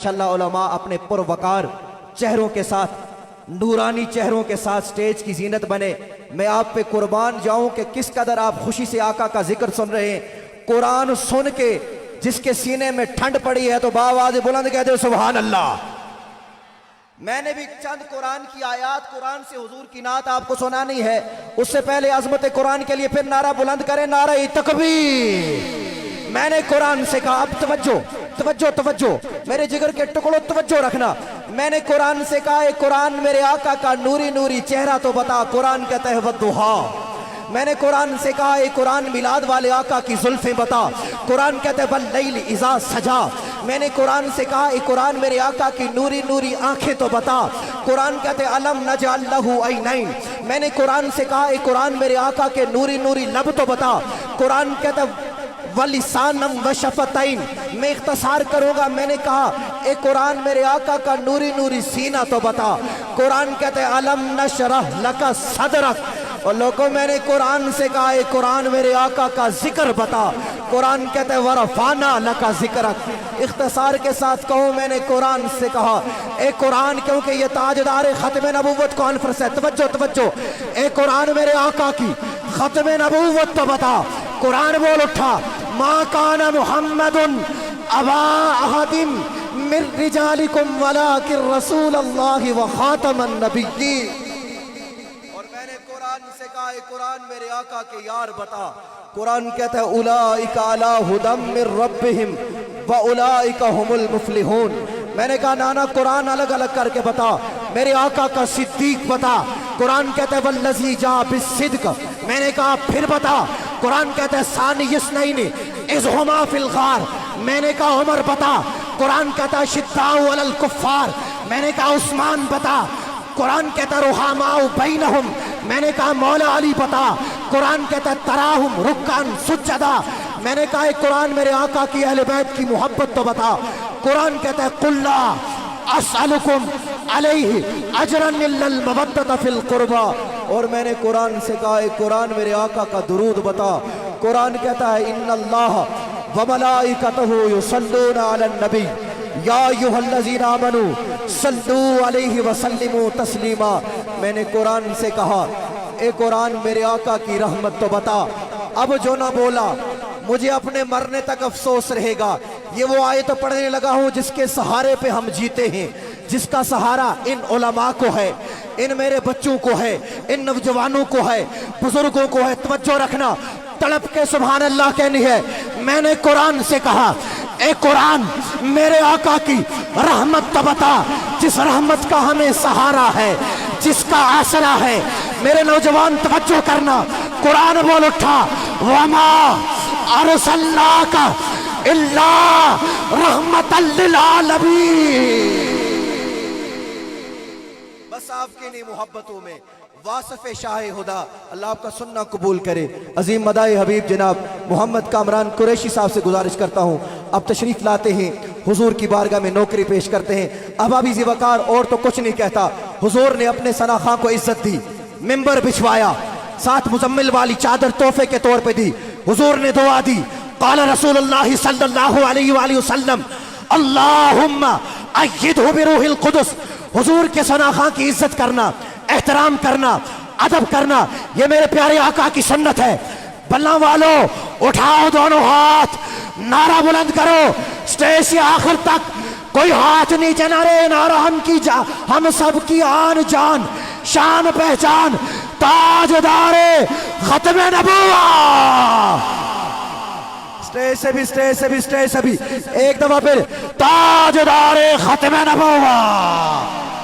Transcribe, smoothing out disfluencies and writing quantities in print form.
माशाअल्लाह उलमा अपने पुरवकार चेहरों के साथ, नूरानी चेहरों के साथ स्टेज की जीनत बने। मैं आप पे कुर्बान जाऊं कि किस कदर आप खुशी से आका का जिक्र सुन रहे हैं। कुरान सुन के जिसके सीने में ठंड पड़ी है तो बावाज़ बुलंद कहते हो सुभान अल्लाह। मैंने भी चंद कुरान की आयत, कुरान से हुजूर की नात आपको सुनानी है। उससे पहले अजमत कुरान के लिए फिर नारा बुलंद करें, नारा तकबीर। मैंने कुरान से कहा, अब तवज्जो तवज्जो तवज्जो मेरे जिगर के टुकड़ों तवज्जो रखना। मैंने कुरान से कहा, ए कुरान मेरे आका का नूरी नूरी चेहरा तो बता। कुरान कहता है वद्दुहा। मैंने कुरान से कहा, ए कुरान मिलाद वाले आका की जुल्फें बता। कुरान कहता है वल्लैल इज़ा सजा। मैंने कुरान से कहा, ए कुरान मेरे आका की नूरी नूरी आंखें तो बता। कुरान कहते हैं अलम नजअल लहू ऐनैन। मैंने कुरान से कहा, ए कुरान मेरे आका के नूरी नूरी लब तो बता। कुरान कहता है वलिसानम व शफतैन। मैं इख्तिसार करूंगा। मैंने कहा, ए कुरान मेरे आका का नूरी नूरी सीना तो बता। कुरान कहते हैं अलम नशरह लका सदरक। और लोगों, मैंने कुरान से कहा, ए कुरान मेरे आका का जिक्र बता। कुरान कहते हैं वरफाना लका जिक्रक। इख्तिसार के साथ कहूँ, मैंने कुरान से कहा, ए कुरान, क्योंकि ये ताजदार खत्म नबूवत कॉन्फ्रेंस है। तवज्जो तवज्जो, ए कुरान मेरे आका की खत्म नबूवत तो बता। कुरान बोल उठा, मा काना मुहम्मदुन अबा अहदिम मिन रिजालिकुम वलाकिन रसूलुल्लाहि व खातमन नबिय्यीन। और मैंने कुरान से कहा, कुरान मेरे आका के यार बता। कुरान कहता है उलाइका अला हुदम मिन रब्बिहिम व उलाइका हुमुल मुफ्लिहून। मैंने कहा नाना, कुरान अलग अलग करके बता। मेरे आका का सिद्दीक बता। कुरान कहता है वल्लज़ी जा बिस्सिद्क़। मैंने कहा फिर बता। कुरान कहता है सानी यस्नैनि इज़ हुमा फिल गार। मैंने कहा उमर बता। कुरान कहता है शिद्दाउ अलल कुफ्फार। मैंने कहा उस्मान बता। कुरान कहता है रुहामाउ बैनहुम। मैंने कहा मौला अली बता। कुरान कहता है तराहुम रुक्कान सुज्जदा। मैंने कहा कुरान मेरे आका की अहले बैत की मोहब्बत तो बता। कुरान कहता है कुल्ला अस्अलुकुम अलैहि अजरन इल्लल मवद्दत फिल कुर्बा। और मैंने कुरान से कहा, कुरान मेरे आका का दुरूद बता। कुरान कहता है इन्नल्लाह व मलाइकतहु युसल्लूना अलन नबी या अय्युहल्लज़ीना आमनू सल्लू अलैहि व सल्लिमू तस्लीमा। मैंने कुरान से कहा, ए कुरान मेरे आका की रहमत तो बता। अब जो ना बोला मुझे अपने मरने तक अफसोस रहेगा। ये वो आयत पढ़ने लगा हूँ जिसके सहारे पे हम जीते हैं, जिसका सहारा इन उलमा को है, इन मेरे बच्चों को है, इन नौजवानों को है, बुजुर्गों को है। तवज्जो रखना, तड़प के सुभान अल्लाह कहनी है। मैंने कुरान से कहा, ए कुरान मेरे आका की रहमत तो बता। जिस रहमत का हमें सहारा है, जिसका आसरा है। मेरे नौजवान तवज्जो करना, कुरान बोल उठा वमा अरसलनाका इल्ला रहमतल लिल आलमीन। बस आपकी नहीं मोहब्बतों में वासफ़े शाह खुदा। अल्लाह आपका सुन्ना कबूल करे। अजीम मदाए हबीब जनाब मोहम्मद कामरान कुरैशी साहब से गुजारिश करता हूँ, अब तशरीफ़ लाते हैं, हुजूर की बारगाह में नौकरी पेश करते हैं। अबाबी ज़िवाकार और तो कुछ नहीं कहता। हुजूर ने अपने सना खां को इज्जत दी, मिंबर बिछवाया, साथ मुजम्मिल वाली चादर तोहफे के तौर पे दी। हुजूर ने दुआ दी, क़ाल रसूलुल्लाह सल्लल्लाहु अलैहि वसल्लम अल्लाहुम्मा अय्यिदहु बिरूहिल कुदस। हुजूर के सना खां की इज्जत करना, एहतराम करना, अदब करना, ये मेरे प्यारे आका की सुन्नत है। बल्ला वालों उठाओ दोनों हाथ, नारा बुलंद करो स्टेज से आखिर तक। कोई हाथ नीचे ना रे। नारा हम सब की आन जान शान पहचान ताजदारे खत्म नबूवत। स्टेज से भी, स्टेज से भी, स्टेज से भी एक दफा फिर ताजदारे खत्म नबूवत।